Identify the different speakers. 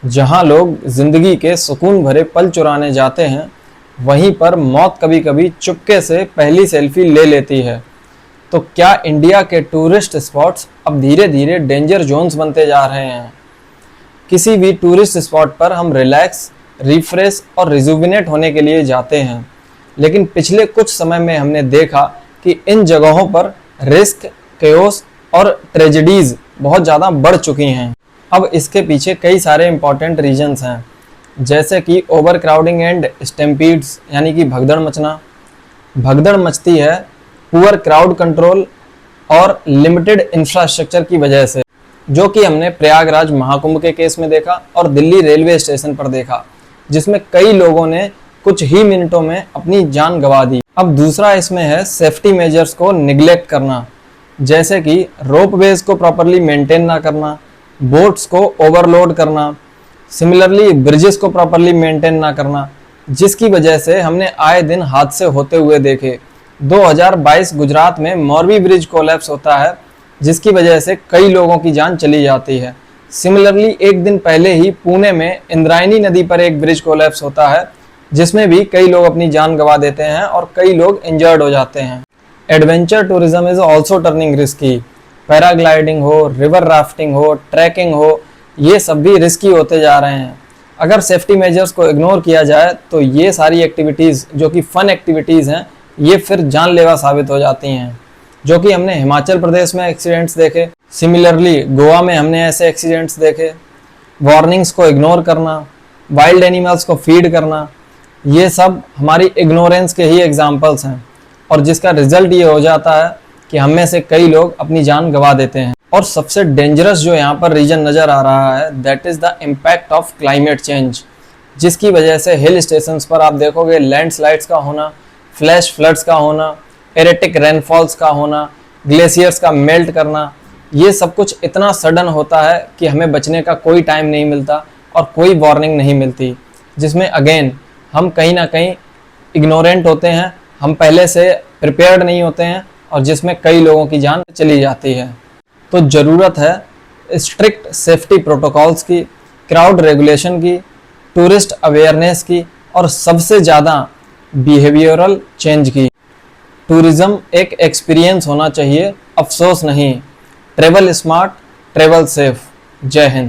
Speaker 1: जहां लोग जिंदगी के सुकून भरे पल चुराने जाते हैं, वहीं पर मौत कभी कभी चुपके से पहली सेल्फी ले लेती है। तो क्या इंडिया के टूरिस्ट स्पॉट्स अब धीरे धीरे डेंजर जोन्स बनते जा रहे हैं? किसी भी टूरिस्ट स्पॉट पर हम रिलैक्स, रिफ्रेश और रिजुविनेट होने के लिए जाते हैं, लेकिन पिछले कुछ समय में हमने देखा कि इन जगहों पर रिस्क, केओस और ट्रेजेडीज बहुत ज़्यादा बढ़ चुकी हैं। अब इसके पीछे कई सारे इंपॉर्टेंट रीजंस हैं, जैसे कि ओवर क्राउडिंग एंड स्टैम्पीड्स, यानी कि भगदड़ मचना। भगदड़ मचती है पुअर क्राउड कंट्रोल और लिमिटेड इंफ्रास्ट्रक्चर की वजह से, जो कि हमने प्रयागराज महाकुंभ के केस में देखा और दिल्ली रेलवे स्टेशन पर देखा, जिसमें कई लोगों ने कुछ ही मिनटों में अपनी जान गंवा दी। अब दूसरा इसमें है सेफ्टी मेजर्स को निगलेक्ट करना, जैसे कि रोपवेज को प्रॉपरली मेंटेन ना करना, बोट्स को ओवरलोड करना, सिमिलरली ब्रिजेस को प्रॉपरली मेंटेन ना करना, जिसकी वजह से हमने आए दिन हादसे होते हुए देखे। 2022 गुजरात में मोरबी ब्रिज कोलैप्स होता है, जिसकी वजह से कई लोगों की जान चली जाती है। सिमिलरली एक दिन पहले ही पुणे में इंद्रायणी नदी पर एक ब्रिज कोलैप्स होता है, जिसमें भी कई लोग अपनी जान गंवा देते हैं और कई लोग इंजर्ड हो जाते हैं। Adventure tourism is also turning risky. Paragliding हो, रिवर राफ्टिंग हो, ट्रैकिंग हो, ये सब भी रिस्की होते जा रहे हैं। अगर सेफ्टी मेजर्स को इग्नोर किया जाए तो ये सारी एक्टिविटीज़ जो कि फन एक्टिविटीज़ हैं, ये फिर जानलेवा साबित हो जाती हैं, जो कि हमने हिमाचल प्रदेश में एक्सीडेंट्स देखे। सिमिलरली गोवा में हमने ऐसे एक्सीडेंट्स देखे। वार्निंग्स को इग्नोर करना, वाइल्ड एनिमल्स को फीड करना, ये सब हमारी इग्नोरेंस के ही एग्जाम्पल्स हैं, और जिसका रिजल्ट ये हो जाता है कि हम में से कई लोग अपनी जान गंवा देते हैं। और सबसे डेंजरस जो यहाँ पर रीजन नज़र आ रहा है, that is the impact of climate change, जिसकी वजह से हिल स्टेशंस पर आप देखोगे लैंडस्लाइड्स का होना, फ्लैश फ्लड्स का होना, एरेटिक रेनफॉल्स का होना, ग्लेशियर्स का मेल्ट करना, ये सब कुछ इतना सडन होता है कि हमें बचने का कोई टाइम नहीं मिलता और कोई वार्निंग नहीं मिलती, जिसमें अगेन हम कहीं ना कहीं इग्नोरेंट होते हैं, हम पहले से प्रिपेयर्ड नहीं होते हैं, और जिसमें कई लोगों की जान चली जाती है। तो ज़रूरत है स्ट्रिक्ट सेफ्टी प्रोटोकॉल्स की, क्राउड रेगुलेशन की, टूरिस्ट अवेयरनेस की, और सबसे ज़्यादा बिहेवियरल चेंज की। टूरिज़्म एक एक्सपीरियंस होना चाहिए, अफसोस नहीं। Travel smart, travel safe. जय हिंद।